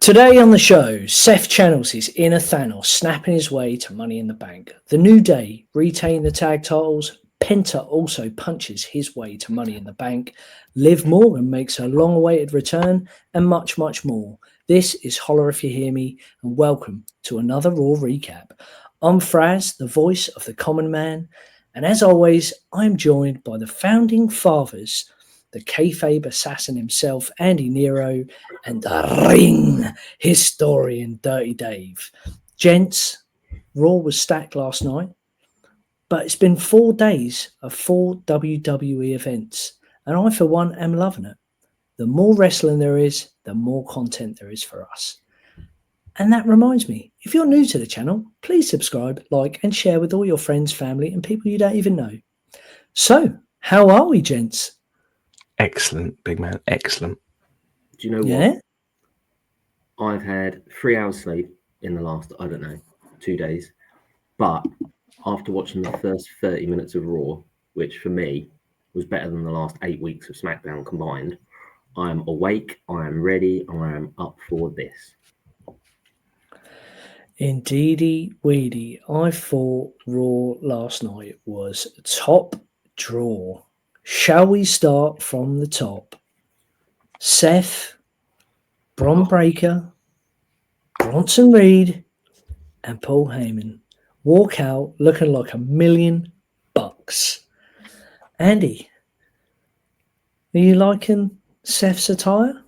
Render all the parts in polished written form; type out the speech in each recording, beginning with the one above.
Today on the show, Seth channels his inner Thanos, snapping his way to Money in the Bank. The New Day retain the tag titles. Penta also punches his way to Money in the Bank. Liv Morgan makes her long-awaited return, and much, much more. This is Holla If You Hear Me, and welcome to another Raw recap. I'm Fraz, the voice of the common man, and as always, I'm joined by the founding fathers, the kayfabe assassin himself, Andy Nero, and the ring historian, Dirty Dave. Gents, Raw was stacked last night, but it's been 4 days of 4 WWE events, and I, for one, am loving it. The more wrestling there is, the more content there is for us. And that reminds me, if you're new to the channel, please subscribe, like, and share with all your friends, family, and people you don't even know. So, how are we, gents? Excellent, big man. Excellent. Do you know what? I've had 3 hours sleep in the last, 2 days. But after watching the first 30 minutes of Raw, which for me was better than the last 8 weeks of SmackDown combined, I am awake, I am ready, I am up for this. Indeedy weedy. I thought Raw last night was top draw. Shall we start from the top? Seth, Bron Breakker, Bronson Reed, and Paul Heyman walk out looking like $1 million. Andy, are you liking Seth's attire?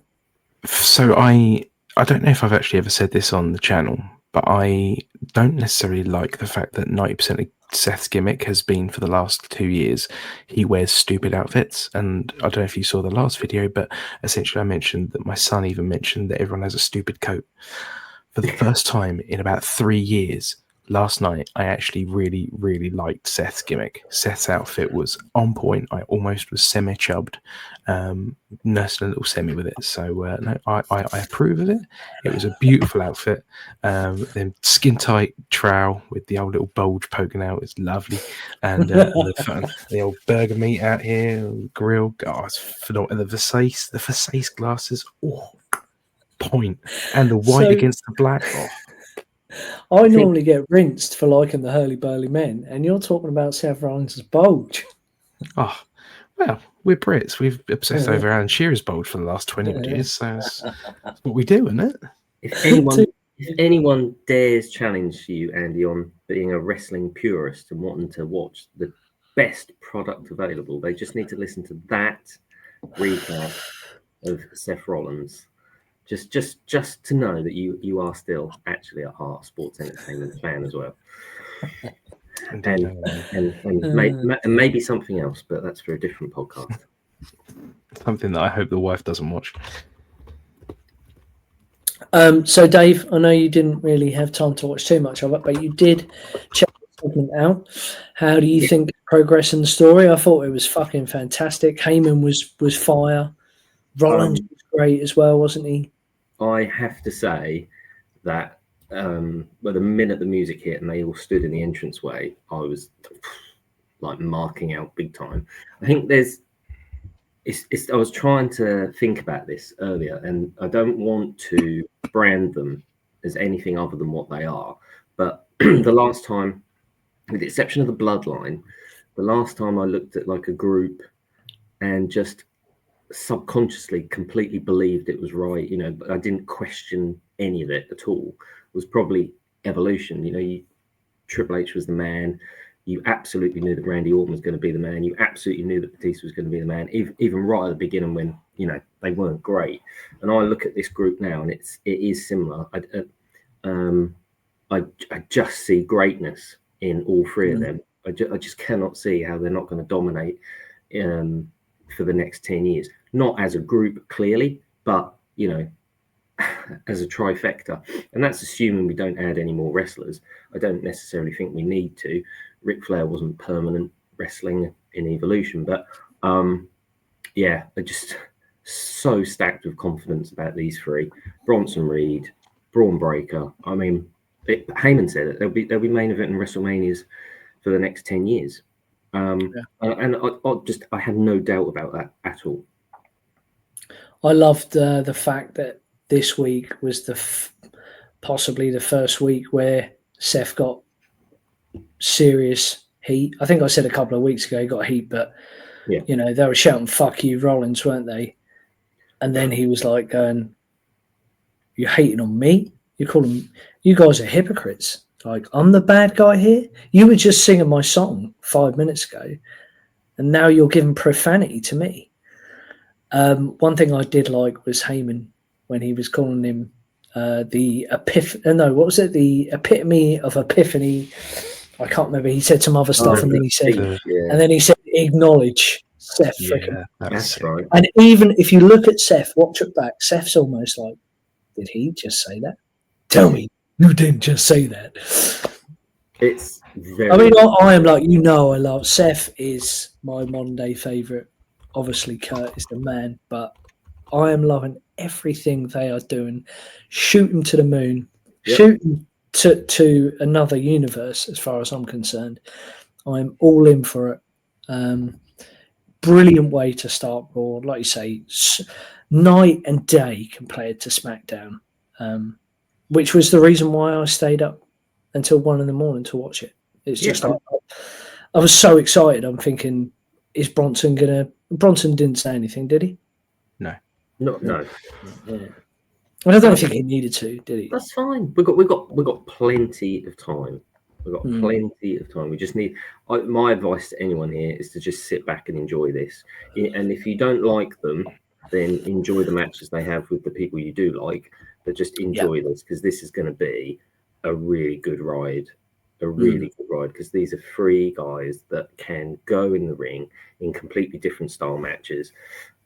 So I don't know if I've actually ever said this on the channel, but I don't necessarily like the fact that 90% of Seth's gimmick has been for the last 2 years he wears stupid outfits. And I don't know if you saw the last video, but essentially I mentioned that my son even mentioned that everyone has a stupid coat. For the first time in about 3 years, last night I actually really, really liked Seth's gimmick. Seth's outfit was on point. I almost was semi-chubbed, nursing a little semi with it. So no, I approve of it. It was a beautiful outfit. Then skin tight trowel with the old little bulge poking out is lovely, and the old burger meat out here, grill. Oh, it's phenomenal. And the Versace glasses. Oh, point. And the white against the black. Oh. I normally get rinsed for liking the Hurly Burly Men, and you're talking about Seth Rollins' bulge. Oh, well, we're Brits. We've obsessed over Alan Shearer's bulge for the last 20 years, so that's what we do, isn't it? If anyone dares challenge you, Andy, on being a wrestling purist and wanting to watch the best product available, they just need to listen to that recap of Seth Rollins. Just to know that you are still actually at heart a sports entertainment fan as well. And maybe something else, but that's for a different podcast. Something that I hope the wife doesn't watch. So Dave, I know you didn't really have time to watch too much of it, but you did check the segment out. How do you think progress in the story? I thought it was fucking fantastic. Heyman was fire. Rollins was great as well, wasn't he? I have to say that the minute the music hit and they all stood in the entranceway, I was like marking out big time. I think I was trying to think about this earlier, and I don't want to brand them as anything other than what they are. But the last time, with the exception of the Bloodline, the last time I looked at like a group and just subconsciously completely believed it was right, but I didn't question any of it at all, was probably Evolution. Triple H was the man. You absolutely knew that Randy Orton was going to be the man. You absolutely knew that Batista was going to be the man, even right at the beginning when they weren't great. And I look at this group now, and it is similar. I just see greatness in all three of them. I just cannot see how they're not going to dominate for the next 10 years. Not as a group, clearly, but, as a trifecta. And that's assuming we don't add any more wrestlers. I don't necessarily think we need to. Ric Flair wasn't permanent wrestling in Evolution, but they're just so stacked with confidence about these three. Bronson Reed, Braun Breaker. I mean, Heyman said it. They'll be main event in WrestleManias for the next 10 years. And I have no doubt about that at all. I loved the fact that this week was possibly the first week where Seth got serious heat. I think I said a couple of weeks ago he got heat, but Yeah. you know, they were shouting "fuck you, Rollins," weren't they? And then he was like going, "You're hating on me? You guys are hypocrites. Like, I'm the bad guy here? You were just singing my song 5 minutes ago, and now you're giving profanity to me." One thing I did like was Heyman when he was calling him the epitome of epiphany. I can't remember. He said some other stuff, and then he said, acknowledge Seth. Yeah, That's right. And even if you look at Seth, watch it back. Seth's almost like, did he just say that? Tell me you didn't just say that. It's very. I mean, I am like, I love Seth. Is my modern day favorite. Obviously, Kurt is the man, but I am loving everything they are doing. Shooting to the moon, shooting to another universe. As far as I'm concerned, I'm all in for it. Brilliant way to start Raw, like you say, night and day compared to SmackDown, which was the reason why I stayed up until 1 a.m. to watch it. It's just like, I was so excited. I'm thinking, is Bronson gonna? Bronson didn't say anything, did he? No. No. Yeah. And I don't think he needed to, did he? That's fine. We've got plenty of time. We've got plenty of time. We just need. My advice to anyone here is to just sit back and enjoy this. And if you don't like them, then enjoy the matches they have with the people you do like. But just enjoy this, because this is going to be a really good ride. A really good ride, because these are 3 guys that can go in the ring in completely different style matches.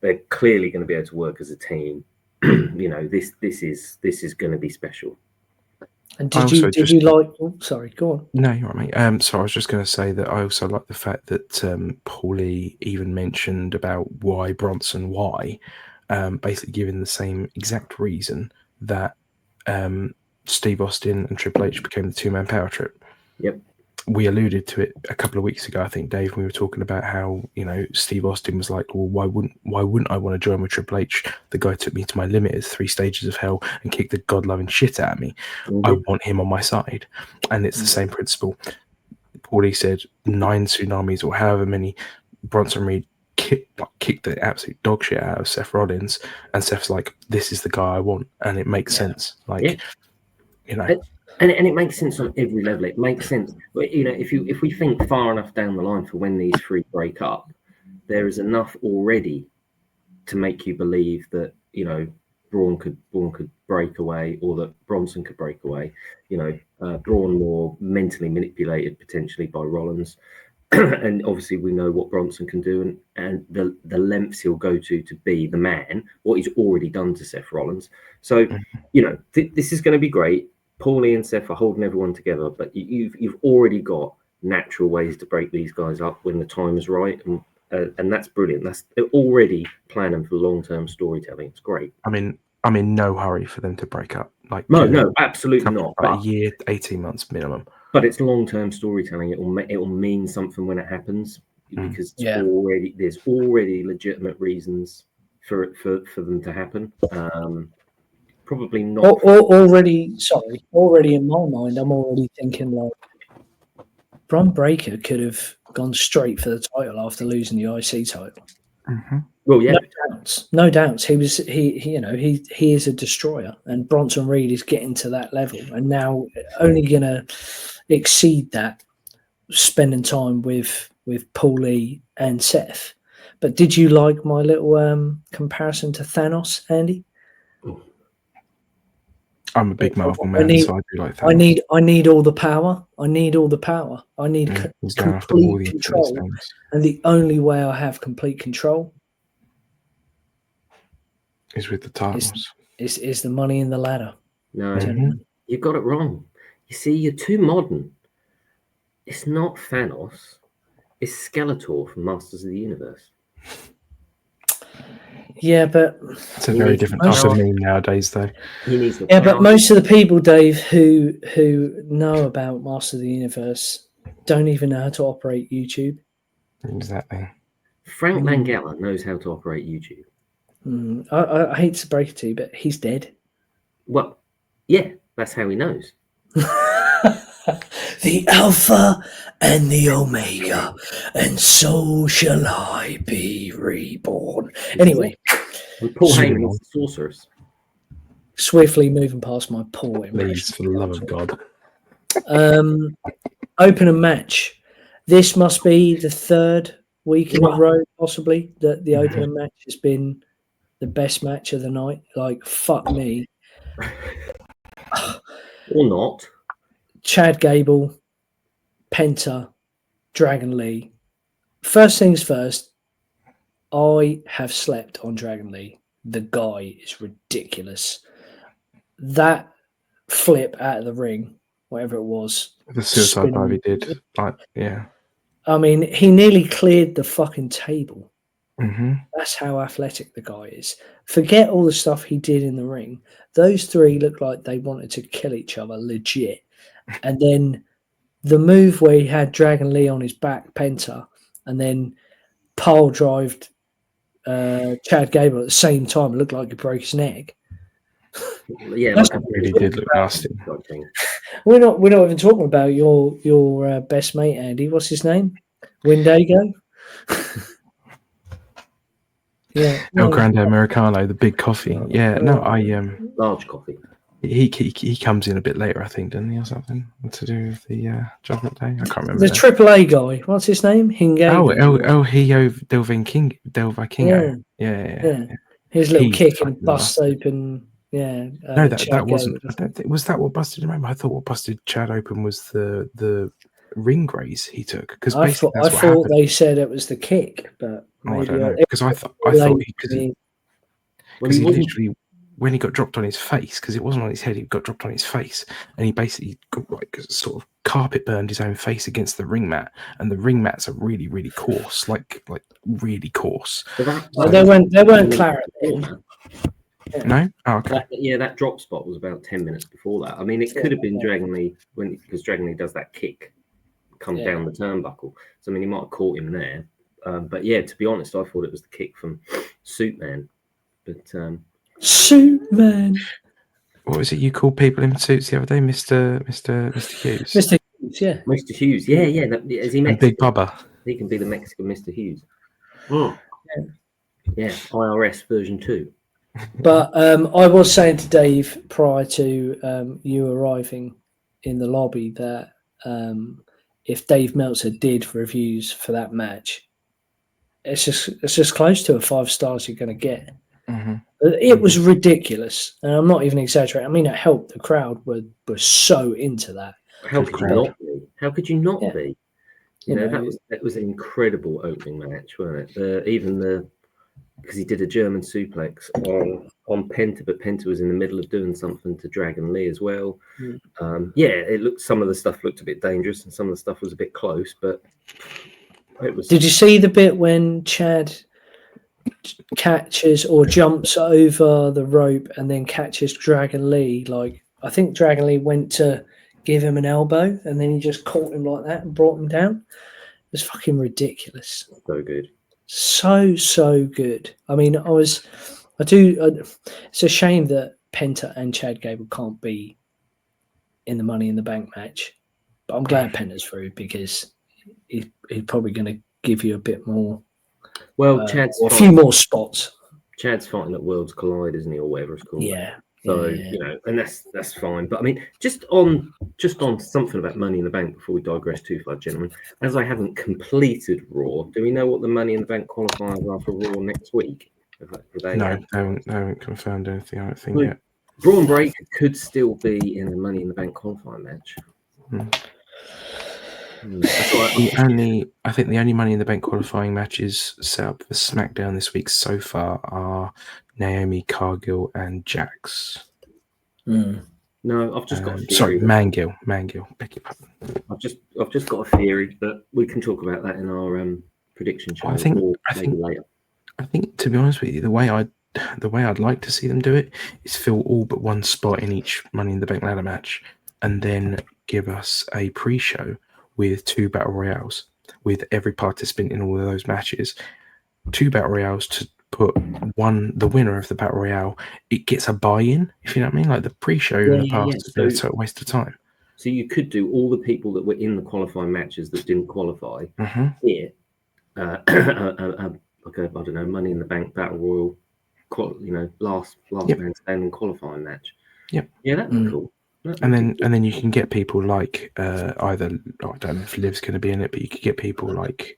They're clearly going to be able to work as a team. You know, this is going to be special. And did you like? Oh, sorry, go on. No, you're right, mate. So I was just going to say that I also like the fact that Paulie even mentioned about why Bronson, basically giving the same exact reason that Steve Austin and Triple H became the 2-man power trip. Yep. We alluded to it a couple of weeks ago, I think, Dave, when we were talking about how, you know, Steve Austin was like, well, why wouldn't I want to join with Triple H? The guy took me to my limit as 3 stages of hell and kicked the god-loving shit out of me. I want him on my side. And it's the same principle. Paulie said 9 tsunamis or however many. Bronson Reed kicked the absolute dog shit out of Seth Rollins, and Seth's like, this is the guy I want, and it makes sense. Like, you know. And it makes sense on every level. It makes sense. But, you know, if we think far enough down the line for when these 3 break up, there is enough already to make you believe that, you know, Braun could break away, or that Bronson could break away. You know, Braun more mentally manipulated potentially by Rollins. And obviously we know what Bronson can do, and the lengths he'll go to be the man, what he's already done to Seth Rollins. So, you know, this is going to be great. Paulie and Seth are holding everyone together, but you've already got natural ways to break these guys up when the time is right, and that's brilliant. They're already planning for long-term storytelling. It's great. I mean, I'm in no hurry for them to break up. Like, no, absolutely not. Like a year, 18 months minimum. But it's long-term storytelling. It will mean something when it happens, because there's already legitimate reasons for them to happen. Probably not. Already in my mind, I'm already thinking like Bron Breakker could have gone straight for the title after losing the IC title. Mm-hmm. Well, yeah, no doubts. He is a destroyer, and Bronson Reed is getting to that level, and now only gonna exceed that, spending time with Paulie and Seth. But did you like my little comparison to Thanos, Andy? I'm a big Marvel man, so I do like Thanos. I need all the power. I need all the power. I need complete control. And the only way I have complete control is with the titles. Is the money in the ladder. No, you got it wrong. You see, you're too modern. It's not Thanos. It's Skeletor from Masters of the Universe. Yeah, but it's a very different type of meme nowadays, though. Yeah, but most of the people, Dave, who know about Master of the Universe don't even know how to operate YouTube. Exactly. Frank Langella knows how to operate YouTube. I hate to break it to you, but he's dead. Well, yeah, that's how he knows. The Alpha and the Omega, and so shall I be reborn. Anyway, And Paul Zoom Heyman on. is the sorceress. swiftly moving past my Paul Please, impression. for the love of God. Open a match. This must be the third week in a row, possibly, that the opener match has been the best match of the night. Like, fuck me. Or not. Chad Gable, Penta, Dragon Lee. First things first, I have slept on Dragon Lee. The guy is ridiculous. That flip out of the ring, whatever it was. The suicide dive he spinning- did. Like, yeah. I mean, he nearly cleared the fucking table. Mm-hmm. That's how athletic the guy is. Forget all the stuff he did in the ring. Those three looked like they wanted to kill each other, legit. And then the move where he had Dragon Lee on his back, Penta, and then pile drived Chad Gable at the same time. It looked like he broke his neck. Yeah, That's like a Really did look nasty. thing. We're not even talking about your best mate, Andy. What's his name? Wendigo. Yeah. El Grande Americano, the big coffee. Yeah, no, Large coffee. he comes in a bit later, I think, doesn't he, or something to do with the Judgment Day? I can't remember. The AAA guy. What's his name? Hingage. El Hio Del Vikingo. Yeah. His little He's kick and fucking bust open. Yeah. No, Chad that wasn't. Gable. I don't think, was that what busted him open? I thought what busted Chad open was the ring graze he took, because I basically thought that's what happened. they said it was the kick, but Oh, I don't maybe know, because I thought because he wasn't- literally, when he got dropped on his face, because it wasn't on his head, he got dropped on his face, and he basically got, like, sort of carpet burned his own face against the ring mat, and the ring mats are really, really coarse, like really coarse. they weren't claret then. No, oh, okay. That drop spot was about 10 minutes before that. I mean, it could have been Dragon Lee, because Dragon Lee does that kick, comes down the turnbuckle. So I mean, he might have caught him there. But yeah, to be honest, I thought it was the kick from Suitman. But Suitman. What was it you called people in suits the other day, Mr. Hughes? Mr. Hughes, yeah. Mr. Hughes, yeah. Is he And Mexican? Big Bubba. He can be the Mexican Mr. Hughes. Yeah, IRS version 2. But I was saying to Dave prior to you arriving in the lobby that if Dave Meltzer did reviews for that match, it's just close to a 5 stars you're going to get. Mm-hmm. It was ridiculous, and I'm not even exaggerating. I mean, it helped. The crowd were so into that. How could you not be? How could you not Yeah. be? You know, that was an incredible opening match, wasn't it? Because he did a German suplex on Penta, but Penta was in the middle of doing something to Dragon Lee as well. Some of the stuff looked a bit dangerous, and some of the stuff was a bit close, but it was. Did you see the bit when Chad catches or jumps over the rope and then catches Dragon Lee? Like, I think Dragon Lee went to give him an elbow, and then he just caught him like that and brought him down. It was fucking ridiculous. So good. So good. I mean, it's a shame that Penta and Chad Gable can't be in the Money in the Bank match, but I'm glad Penta's through, because he's probably going to give you a bit more. Well, a few more spots. Chad's fighting at Worlds Collide, isn't he, or whatever it's called? Yeah. So and that's fine. But I mean, just on something about Money in the Bank before we digress too far, gentlemen. As I haven't completed Raw, do we know what the Money in the Bank qualifiers are for Raw next week? No, they haven't confirmed anything, I don't think, yet. Braun Breaker could still be in a Money in the Bank qualifying match. I think the only Money in the Bank qualifying matches set up for SmackDown this week so far are Naomi, Cargill, and Jax. No, I've just got a theory. Sorry, Mangill. Beg your pardon. I've just got a theory, but we can talk about that in our prediction show. I think later. I think, to be honest with you, the way I'd like to see them do it is fill all but one spot in each Money in the Bank ladder match, and then give us a pre-show with 2 battle royales with every participant in all of those matches. 2 battle royales to put the winner of the battle royale, it gets a buy-in. If you know what I mean, like the pre-show in the past has been a total waste of time. So you could do all the people that were in the qualifying matches that didn't qualify here, like a, I don't know, Money in the Bank Battle Royal, last man standing qualifying match. Yep. Yeah, that'd be cool. And then you can get people like either, I don't know if Liv's going to be in it, but you could get people like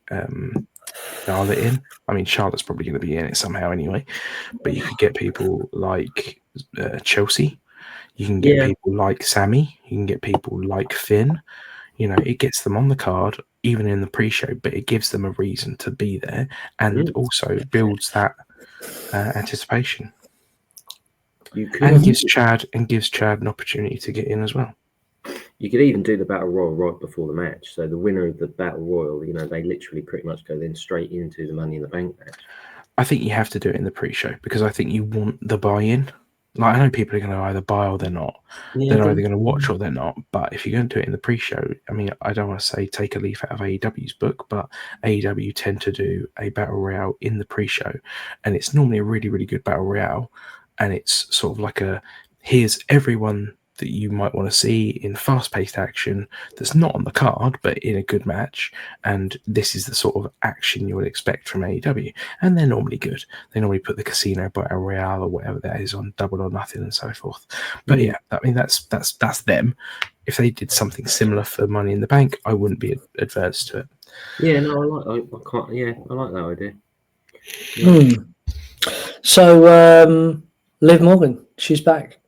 Charlotte in. I mean, Charlotte's probably going to be in it somehow anyway. But you could get people like Chelsea. You can get people like Sammy. You can get people like Finn. It gets them on the card, even in the pre-show, but it gives them a reason to be there, and also builds that anticipation. And gives Chad an opportunity to get in as well. You could even do the Battle Royal right before the match. So the winner of the Battle Royal, they literally pretty much go then straight into the Money in the Bank match. I think you have to do it in the pre-show because I think you want the buy-in. Like, I know people are going to either buy or they're not. Yeah, they're either going to watch or they're not. But if you're going to do it in the pre-show, I mean, I don't want to say take a leaf out of AEW's book, but AEW tend to do a Battle Royale in the pre-show. And it's normally a really, really good Battle Royale. And it's sort of like here's everyone that you might want to see in fast-paced action that's not on the card, but in a good match. And this is the sort of action you would expect from AEW. And they're normally good. They normally put the Casino Battle Royale or whatever that is on Double or Nothing and so forth. But yeah, I mean, that's them. If they did something similar for Money in the Bank, I wouldn't be adverse to it. Yeah, no, I like that idea. Yeah. So, Liv Morgan, she's back.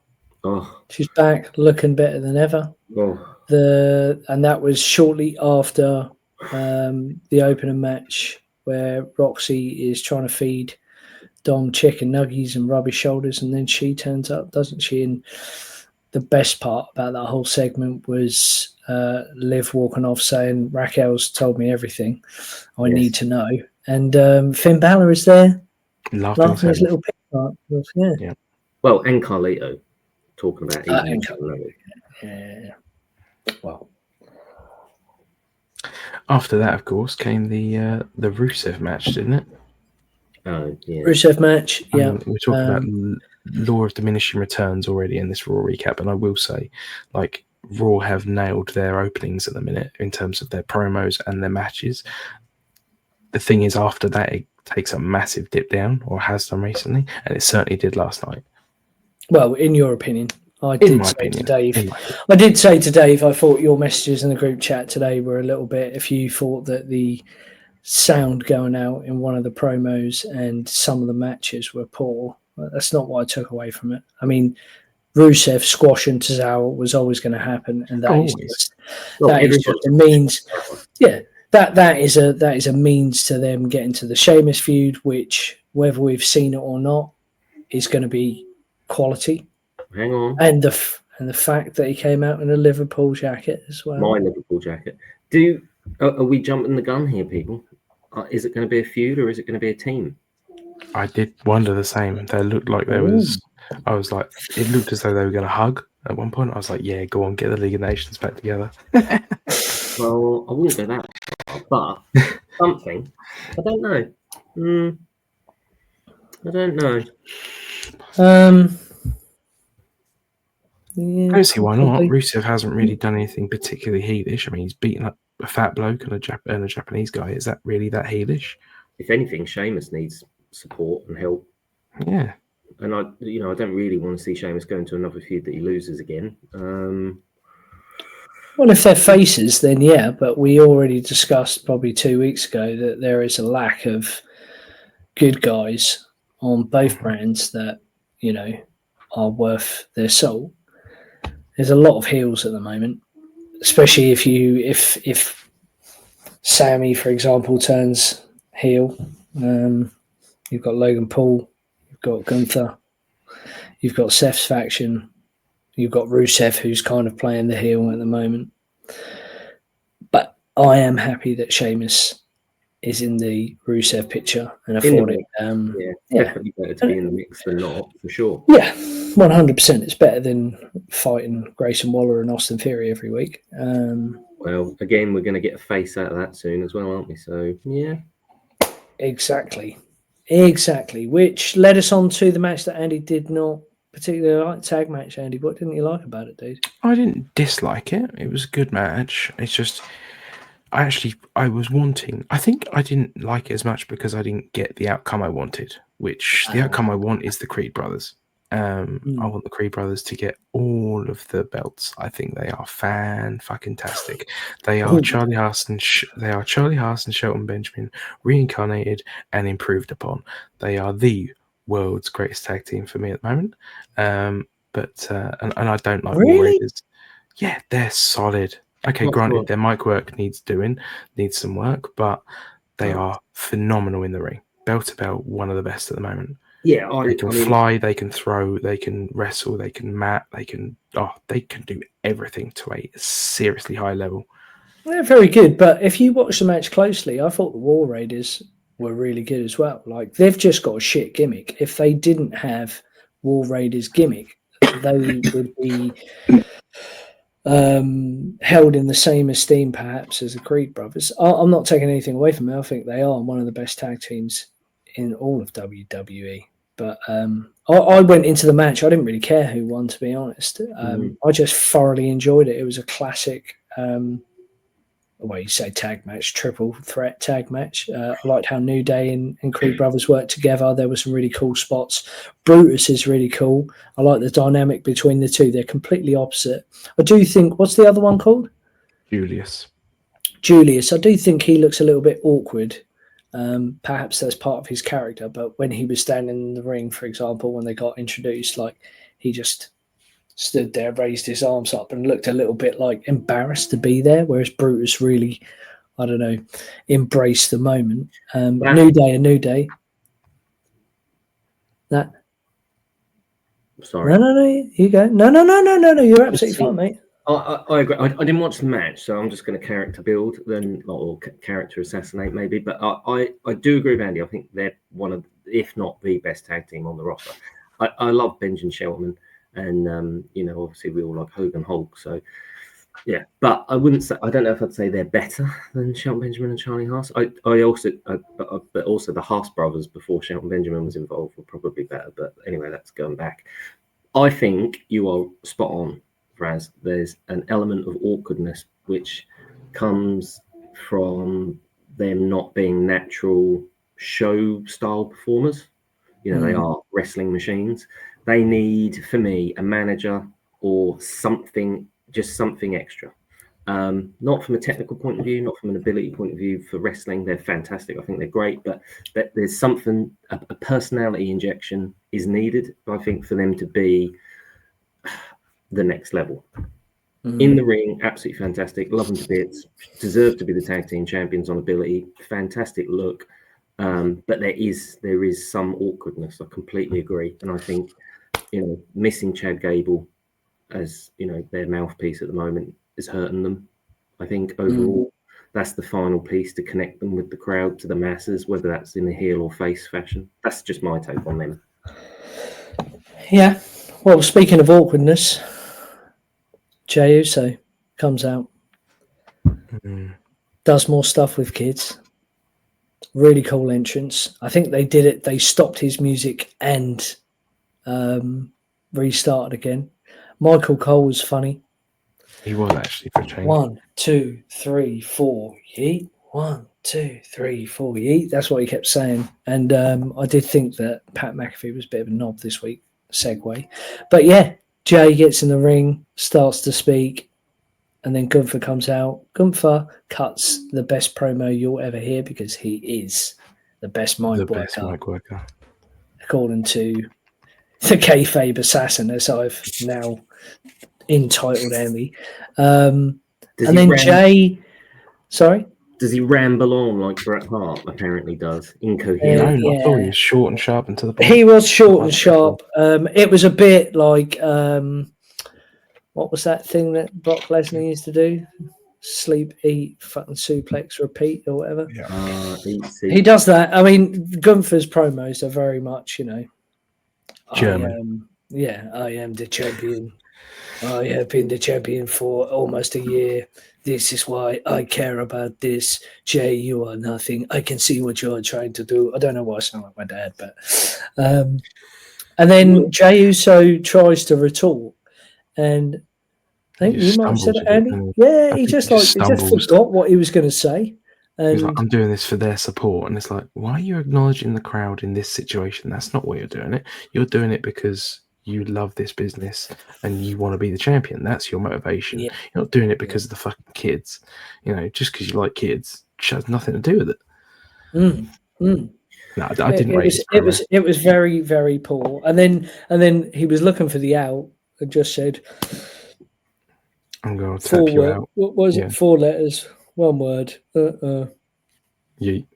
Oh, she's back, looking better than ever. Oh. And that was shortly after the opening match where Roxy is trying to feed Dom chicken nuggies and rub his shoulders, and then she turns up, doesn't she? And the best part about that whole segment was Liv walking off saying, "Raquel's told me everything I need to know," and Finn Balor is there laughing his little pig part. Yeah. Well, and Carlito talking about yeah. Well, after that, of course, came the Rusev match, didn't it? Yeah. Rusev match. Yeah, we're talking about law of diminishing returns already in this Raw recap, and I will say, like, Raw have nailed their openings at the minute in terms of their promos and their matches. The thing is, after that, it takes a massive dip down, or has done recently, and it certainly did last night. Well, in your opinion, I did say to Dave, I thought your messages in the group chat today were a little bit, if you thought that the sound going out in one of the promos and some of the matches were poor, that's not what I took away from it. I mean, Rusev squashing Tozawa was always going to happen, and that is just a means. Yeah, that is a means to them getting to the Sheamus feud, which, whether we've seen it or not, is going to be quality. Hang on. And the fact that he came out in a Liverpool jacket as well. My Liverpool jacket. Are we jumping the gun here, people? Is it going to be a feud or is it going to be a team? I did wonder the same. They looked like there was. I was like, it looked as though they were going to hug at one point. I was like, yeah, go on, get the League of Nations back together. Well, I wouldn't go that far, but something. I don't know. I don't know. I don't see why not. Rusev hasn't really done anything particularly heelish. I mean, he's beaten up a fat bloke and a Japanese guy. Is that really that heelish? If anything, Sheamus needs support and help. Yeah. And I don't really want to see Sheamus go into another feud that he loses again. Well, if they're faces, then yeah. But we already discussed probably 2 weeks ago that there is a lack of good guys on both brands that are worth their salt. There's a lot of heels at the moment, especially if Sammy, for example, turns heel. You've got Logan Paul, you've got Gunther, you've got Seth's faction, you've got Rusev, who's kind of playing the heel at the moment. But I am happy that Sheamus is in the Rusev picture, and I thought it. Definitely better to be in the mix than not, for sure. Yeah, 100%. It's better than fighting Grayson Waller and Austin Theory every week. Well, again, we're going to get a face out of that soon as well, aren't we? So, yeah. Exactly. Exactly, which led us on to the match that Andy did not particularly like, tag match. Andy, what didn't you like about it, dude? I didn't dislike it. It was a good match. It's just, I was wanting. I think I didn't like it as much because I didn't get the outcome I wanted. Which the outcome I want is the Creed brothers. I want the Creed brothers to get all of the belts. I think they are fan-fucking-tastic. They are Charlie Haas and Shelton Benjamin reincarnated and improved upon. They are the world's greatest tag team for me at the moment. But I don't like War Raiders. Yeah, they're solid. Okay, granted, their mic work needs some work, but they are phenomenal in the ring. Bell to belt, one of the best at the moment. Yeah, they can fly, they can throw, they can wrestle, they can mat, they can do everything to a seriously high level. They're very good, but if you watch the match closely, I thought the War Raiders were really good as well. Like, they've just got a shit gimmick. If they didn't have War Raiders gimmick, they would be held in the same esteem perhaps as the Creed brothers. I'm not taking anything away from them. I think they are one of the best tag teams in all of WWE. But I went into the match. I didn't really care who won, to be honest. I just thoroughly enjoyed it. It was a classic, you say tag match, triple threat tag match. I liked how New Day and Creed brothers worked together. There were some really cool spots. Brutus is really cool. I like the dynamic between the two. They're completely opposite. I do think, what's the other one called? Julius. I do think he looks a little bit awkward. Perhaps that's part of his character, but when he was standing in the ring, for example, when they got introduced, like, he just stood there, raised his arms up and looked a little bit like embarrassed to be there, whereas Brutus really, I don't know, embraced the moment. New Day. That. Sorry. No, you go. No, you're absolutely fine, mate. I agree. I didn't watch the match, so I'm just going to character build then, or character assassinate maybe. But I do agree with Andy. I think they're one of, if not the best tag team on the roster. I love Benjamin Shelton, and obviously we all like Hogan Hulk. So yeah, but I wouldn't say. I don't know if I'd say they're better than Shelton Benjamin and Charlie Haas. But also the Haas brothers before Shelton Benjamin was involved were probably better. But anyway, that's going back. I think you are spot on, Fraz. There's an element of awkwardness which comes from them not being natural show style performers. They are wrestling machines. They need, for me, a manager or something, just something extra. Not from a technical point of view, not from an ability point of view. For wrestling, they're fantastic. I think they're great, but there's something, a personality injection is needed, I think, for them to be the next level. In the ring, absolutely fantastic. Love them to bits. Deserve to be the tag team champions on ability. Fantastic look. But there is some awkwardness. I completely agree. And I think, missing Chad Gable as, their mouthpiece at the moment is hurting them. I think overall, that's the final piece to connect them with the crowd, to the masses, whether that's in a heel or face fashion. That's just my take on them. Yeah. Well, speaking of awkwardness, Jey Uso comes out, does more stuff with kids. Really cool entrance. I think they did it. They stopped his music and restarted again. Michael Cole was funny. He was actually for change. 1, 2, 3, 4, yeet. 1, 2, 3, 4, yeet. That's what he kept saying. And I did think that Pat McAfee was a bit of a knob this week. Segue. But yeah, Jay gets in the ring, starts to speak, and then Gunther comes out. Gunther cuts the best promo you'll ever hear because he is the best mic worker. According to the kayfabe assassin, as I've now entitled Emmy. And then Jay... Sorry? Does he ramble on like Bret Hart apparently does? Incoherent. No, I thought he was short and sharp and to the point. He was short and sharp. It was a bit like... what was that thing that Brock Lesnar used to do? Sleep, eat, fucking suplex, repeat, or whatever. Yeah. He does that. I mean, Gunther's promos are very much, German. I am the champion. I have been the champion for almost a year. this is why I care about this. Jay, you are nothing. I can see what you are trying to do. I don't know why I sound like my dad, but and then Jey Uso tries to retort, and I think you might have said it, Andy. Yeah, he just forgot what he was going to say. And he's like, I'm doing this for their support, and it's like, why are you acknowledging the crowd in this situation? That's not why you're doing it. You're doing it because you love this business and you want to be the champion. That's your motivation. Yeah. You're not doing it because of the fucking kids. Just because you like kids, which has nothing to do with it. No, I didn't rate it. It was very, very poor. And then he was looking for the out and just said, I'm going to tap you out. What was it? 4 letters, 1 word. Yeet.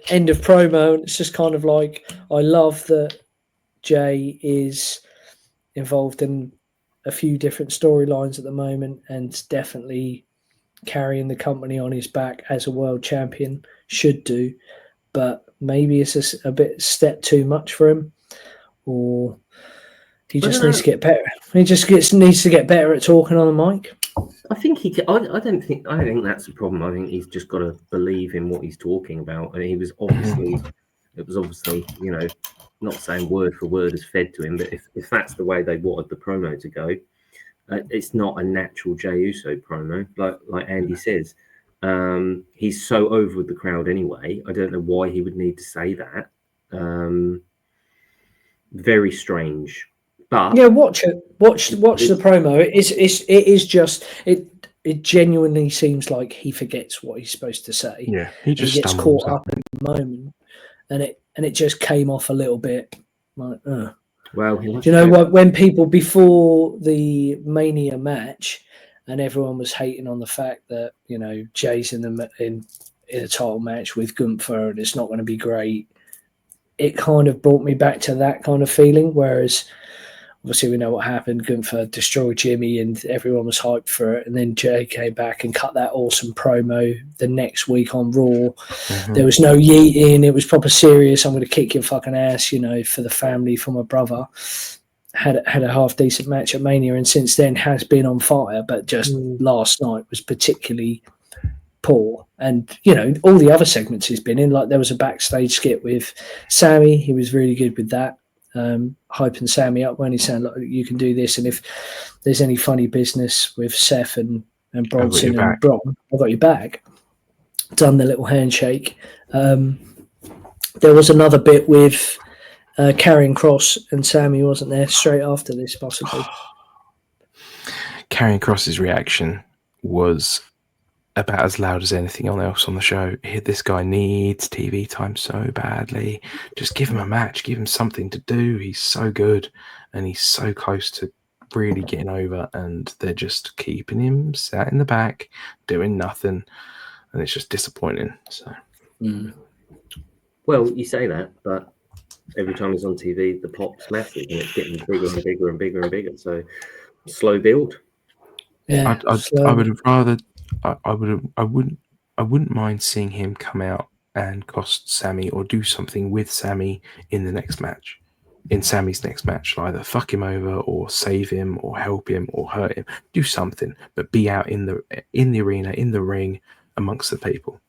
End of promo. And it's just kind of like, I love that Jay is involved in a few different storylines at the moment and definitely carrying the company on his back as a world champion should do. But maybe it's a bit step too much for him, or he just needs to get better. He just needs to get better at talking on the mic. I think he can. I don't think that's the problem. I think he's just got to believe in what he's talking about. And it was obviously, not saying word for word as fed to him, but if that's the way they wanted the promo to go, it's not a natural Jey Uso promo, like Andy says. He's so over with the crowd anyway. I don't know why he would need to say that. Very strange. But yeah, watch it. Watch the promo. It genuinely seems like he forgets what he's supposed to say. Yeah, he gets caught up in the moment, and it just came off a little bit like. Well, do you know what? When people before the Mania match, and everyone was hating on the fact that Jay's in a title match with Gunther and it's not going to be great. It kind of brought me back to that kind of feeling. Whereas, obviously, we know what happened. Gunther destroyed Jimmy, and everyone was hyped for it. And then Jay came back and cut that awesome promo the next week on Raw. Mm-hmm. There was no yeeting. It was proper serious. I'm going to kick your fucking ass, for the family, for my brother. Had a half decent match at Mania, and since then has been on fire. But just last night was particularly poor. And all the other segments he's been in, like there was a backstage skit with Sammy. He was really good with that. Hyping Sammy up when he's saying, look, you can do this, and if there's any funny business with Seth and Bronson and Bron, I've got your back. Done the little handshake. There was another bit with Karrion Kross and Sammy, wasn't there, straight after this, possibly. Karrion Kross's reaction was about as loud as anything else on the show. This guy needs TV time so badly. Just give him a match. Give him something to do. He's so good, and he's so close to really getting over, and they're just keeping him sat in the back, doing nothing, and it's just disappointing. So, Well, you say that, but every time he's on TV, the pop's massive, and it's getting bigger and bigger and bigger and bigger. So, slow build. Yeah, I would have rather. I wouldn't mind seeing him come out and cost Sammy or do something with Sammy in the next match. In Sammy's next match, either fuck him over or save him or help him or hurt him. Do something, but be out in the arena, in the ring, amongst the people.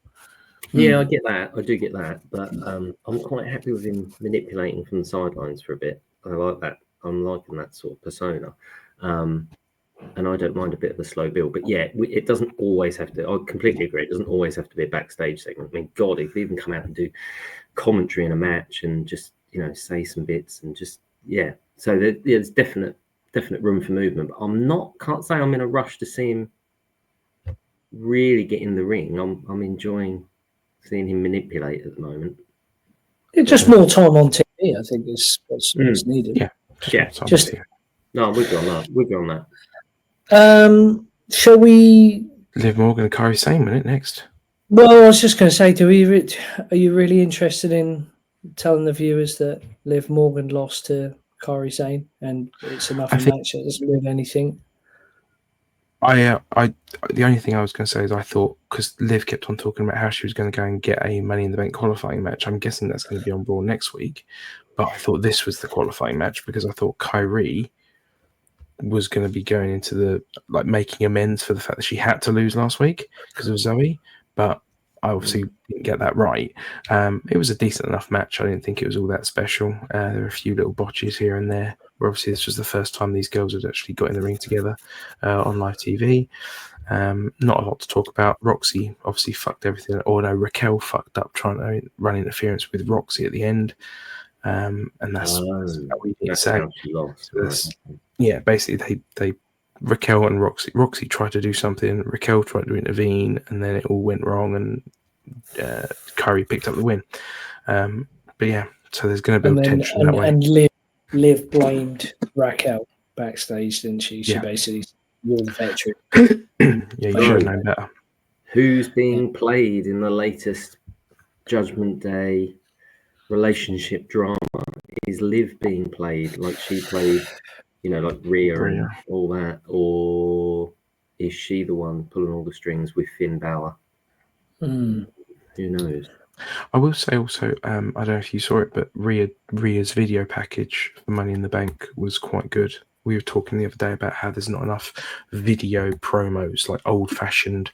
Yeah, I get that. I do get that, but I'm quite happy with him manipulating from the sidelines for a bit. I like that. I'm liking that sort of persona. And I don't mind a bit of the slow build. But yeah, it doesn't always have to. I completely agree. It doesn't always have to be a backstage segment. I mean, God, he could even come out and do commentary in a match and just, say some bits and just, yeah. So there's definite room for movement. But can't say I'm in a rush to see him really get in the ring. I'm enjoying seeing him manipulate at the moment. It's just more time on TV, I think, is what's needed. Yeah. Just no, we'll go on that. Shall we? Liv Morgan and Kairi Sane, isn't it, next? Well, I was just going to say, are you really interested in telling the viewers that Liv Morgan lost to Kairi Sane and it's another match that doesn't mean anything? The only thing I was going to say is I thought, because Liv kept on talking about how she was going to go and get a Money in the Bank qualifying match. I'm guessing that's going to be on Raw next week, but I thought this was the qualifying match because I thought Kairi was going to be going into the making amends for the fact that she had to lose last week because of Zoe, but I obviously didn't get that right. It was a decent enough match. I didn't think it was all that special. There were a few little botches here and there. Where obviously this was the first time these girls had actually got in the ring together on live TV. Not a lot to talk about. Roxy obviously fucked everything. Or no, Raquel fucked up trying to run interference with Roxy at the end. And that's how we get sacked. Yeah, basically they Raquel and Roxy tried to do something. Raquel tried to intervene, and then it all went wrong, and Curry picked up the win. But yeah, so there's going to be tension that way. And Liv blamed Raquel backstage, didn't she? She basically war veteran. Yeah, you should know better. Who's being played in the latest Judgment Day relationship drama? Is Liv being played like she played, like Rhea and all that, or is she the one pulling all the strings with Finn Balor? Who knows? I will say also, I don't know if you saw it, but Rhea's video package for Money in the Bank was quite good. We were talking the other day about how there's not enough video promos, like old-fashioned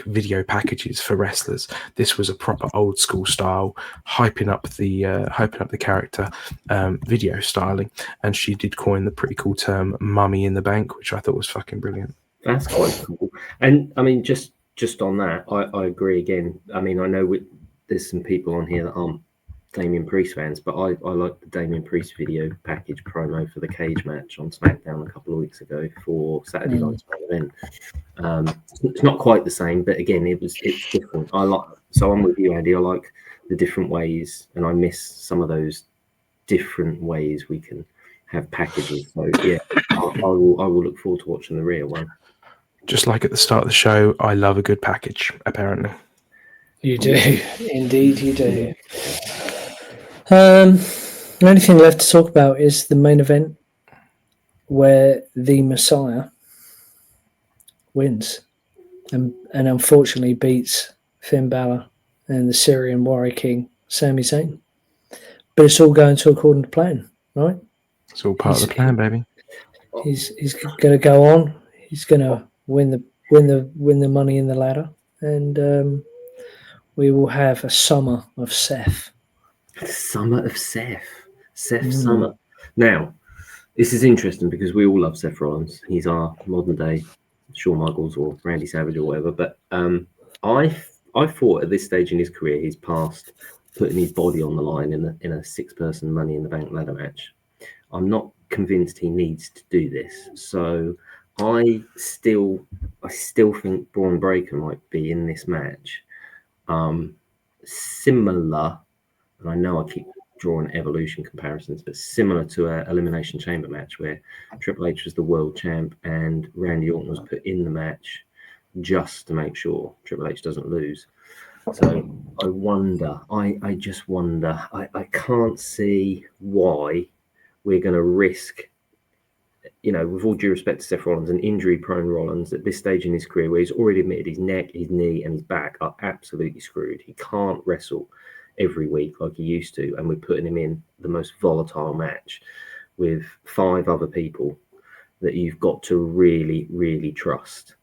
video packages for wrestlers. This was a proper old school style, hyping up the character, video styling, and she did coin the pretty cool term "mummy in the bank," which I thought was fucking brilliant. That's quite cool. And I mean, just on that, I agree again. I mean, I know there's some people on here that aren't Damian Priest fans, but I like the Damian Priest video package promo for the cage match on SmackDown a couple of weeks ago for Saturday night's main event. It's not quite the same, but again, it's different. So I'm with you, Andy. I like the different ways, and I miss some of those different ways we can have packages. So yeah, I will look forward to watching the Rhea one. Just like at the start of the show, I love a good package. Apparently, you do. Indeed, you do. The only thing left to talk about is the main event, where the Messiah wins and unfortunately beats Finn Balor and the Syrian Warrior King, Sami Zayn. But it's all going according to plan, right? It's all part of the plan, baby. He's going to go on. He's going to win the money in the ladder, and we will have a summer of Seth. Summer of Seth. Summer. Now, this is interesting because we all love Seth Rollins. He's our modern day Shawn Michaels or Randy Savage or whatever. But I thought at this stage in his career, he's past putting his body on the line in a 6-person Money in the Bank ladder match. I'm not convinced he needs to do this. So I still think Braun Breaker might be in this match. Similar. And I know I keep drawing Evolution comparisons, but similar to an Elimination Chamber match where Triple H was the world champ and Randy Orton was put in the match just to make sure Triple H doesn't lose. So I wonder, I just wonder, I can't see why we're going to risk, with all due respect to Seth Rollins, an injury-prone Rollins at this stage in his career where he's already admitted his neck, his knee, and his back are absolutely screwed. He can't wrestle every week like he used to, and we're putting him in the most volatile match with 5 other people that you've got to really, really trust.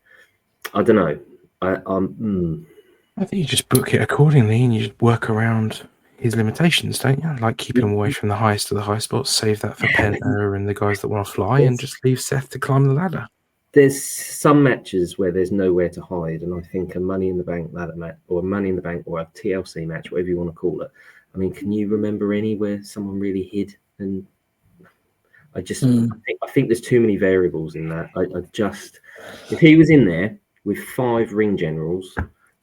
I don't know. I think you just book it accordingly and you just work around his limitations, don't you? Like keep him away from the highest of the high spots, save that for Penta and the guys that want to fly, and just leave Seth to climb the ladder. There's some matches where there's nowhere to hide, and I think a Money in the Bank ladder match, or a Money in the Bank, or a TLC match, whatever you want to call it. I mean, can you remember any where someone really hid? And I think there's too many variables in that. If he was in there with 5 ring generals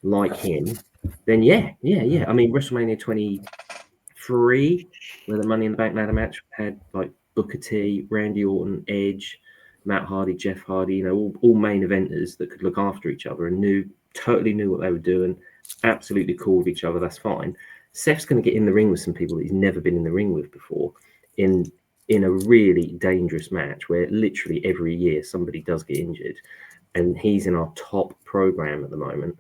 like him, then yeah. I mean, WrestleMania 23, where the Money in the Bank ladder match had like Booker T, Randy Orton, Edge, Matt Hardy, Jeff Hardy, all main eventers that could look after each other and totally knew what they were doing, absolutely cool with each other. That's fine. Seth's going to get in the ring with some people that he's never been in the ring with before in a really dangerous match where literally every year somebody does get injured, and he's in our top program at the moment.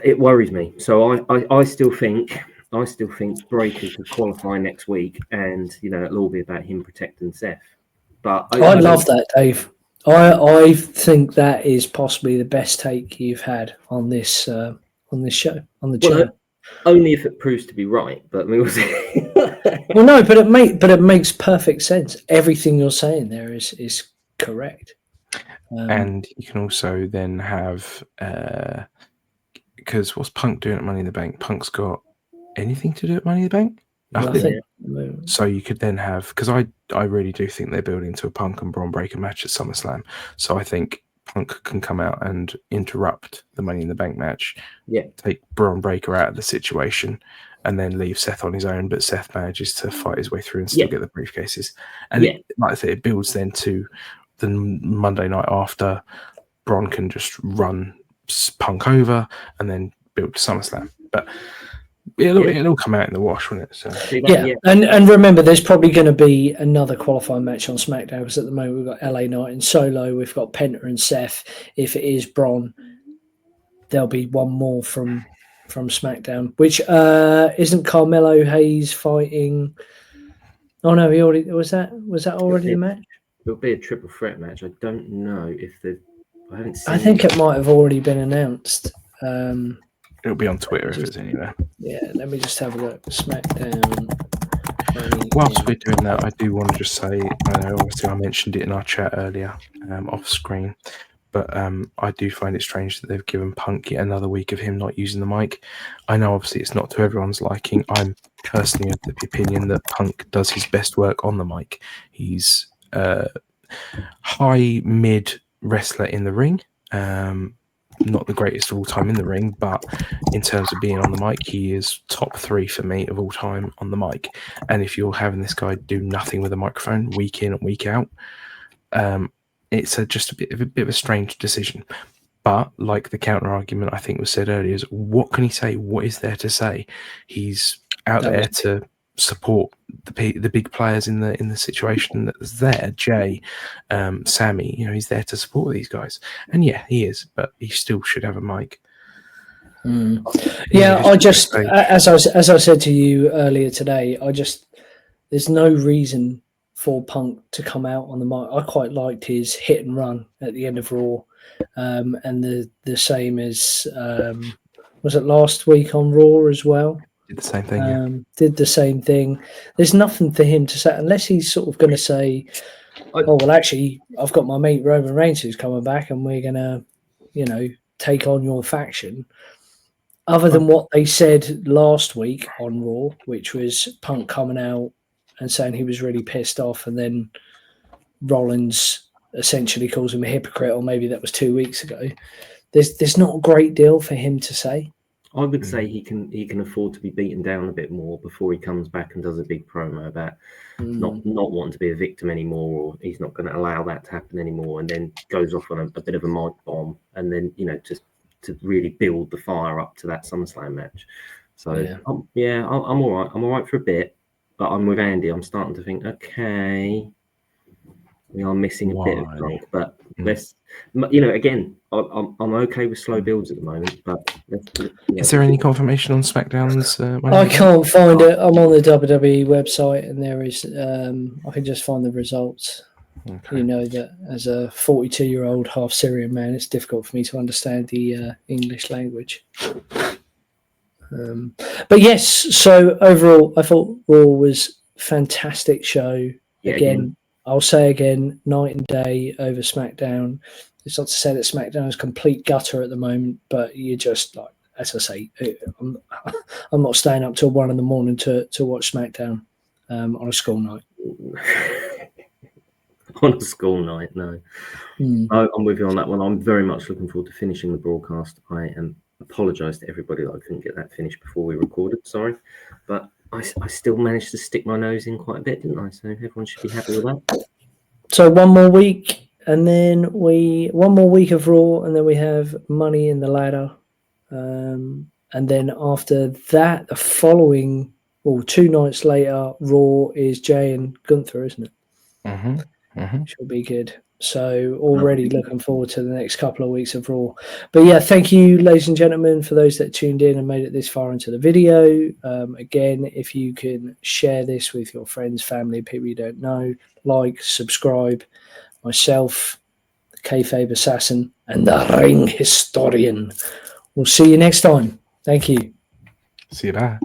It worries me. So I still think I still think Breaker could qualify next week, and it'll all be about him protecting Seth. But I love that, Dave. I think that is possibly the best take you've had on this show, on the channel. Only if it proves to be right, but we'll see. Well, no, but it makes perfect sense. Everything you're saying there is correct. And you can also then have because what's Punk doing at Money in the Bank? Punk's got anything to do at Money in the Bank? Nothing. So you could then have, because I really do think they're building to a Punk and Braun Breaker match at SummerSlam. So I think Punk can come out and interrupt the Money in the Bank match, take Braun Breaker out of the situation, and then leave Seth on his own. But Seth manages to fight his way through and still get the briefcases. And like I say, it builds then to the Monday night after. Braun can just run Punk over and then build to SummerSlam. But it'll come out in the wash, won't it? So and remember, there's probably going to be another qualifying match on SmackDown, because at the moment we've got LA Knight and Solo, we've got Penta and Seth. If it is Braun, there'll be one more from SmackDown, which isn't Carmelo Hayes fighting. Oh no, he already was that already the match? It'll be a triple threat match. I don't know if I haven't seen. I think it might have already been announced. It'll be on Twitter if it's anywhere. Yeah, let me just have a look. SmackDown. Whilst we're doing that, I do want to just say, I know obviously I mentioned it in our chat earlier, off screen, but I do find it strange that they've given Punk yet another week of him not using the mic. I know obviously it's not to everyone's liking. I'm personally of the opinion that Punk does his best work on the mic. He's high mid wrestler in the ring. Not the greatest of all time in the ring, but in terms of being on the mic, he is top 3 for me of all time on the mic. And if you're having this guy do nothing with a microphone week in and week out, it's just a bit of a strange decision. But like the counter argument I think was said earlier, is what can he say? What is there to say? He's out there to support the big players in the situation that's there. Jay, Sammy, he's there to support these guys, and he is, but he still should have a mic. I just as I said to you earlier today, there's no reason for Punk to come out on the mic. I quite liked his hit and run at the end of Raw, and the same as was it last week on Raw as well. Did the same thing. Did the same thing. There's nothing for him to say unless he's sort of going to say, "Oh well, actually, I've got my mate Roman Reigns who's coming back, and we're going to, take on your faction." Other than what they said last week on Raw, which was Punk coming out and saying he was really pissed off, and then Rollins essentially calls him a hypocrite, or maybe that was 2 weeks ago. There's not a great deal for him to say. I would say he can afford to be beaten down a bit more before he comes back and does a big promo about not wanting to be a victim anymore, or he's not going to allow that to happen anymore, and then goes off on a bit of a mic bomb, and then just to really build the fire up to that SummerSlam match. So I'm all right. I'm all right for a bit, but I'm with Andy. I'm starting to think, okay, we are missing a bit of Punk, but let's, again, I'm okay with slow builds at the moment. But is there any confirmation on SmackDown's? I can't find it. I'm on the WWE website, and there is. I can just find the results. Okay. You know that as a 42-year-old half Syrian man, it's difficult for me to understand the English language. But yes, so overall, I thought Raw was a fantastic show. Again, I'll say again, night and day over SmackDown. It's not to say that SmackDown is complete gutter at the moment, but you just, like, as I say, I'm not staying up till 1 a.m. to watch SmackDown on a school night. On a school night, no. I'm with you on that one. I'm very much looking forward to finishing the broadcast. I apologise to everybody that I couldn't get that finished before we recorded. Sorry, but I still managed to stick my nose in quite a bit, didn't I? So everyone should be happy with that. So one more week, and then one more week of Raw, and then we have Money in the Ladder, and then after that, the following, 2 nights later, Raw is Jay and Gunther, isn't it? Mm-hmm. Should be good. So already looking forward to the next couple of weeks of Raw. But yeah, thank you, ladies and gentlemen, for those that tuned in and made it this far into the video. Again, if you can share this with your friends, family, people you don't know, like, subscribe. Myself, the Kayfabe Assassin, and the Ring Historian. We'll see you next time. Thank you. See you there.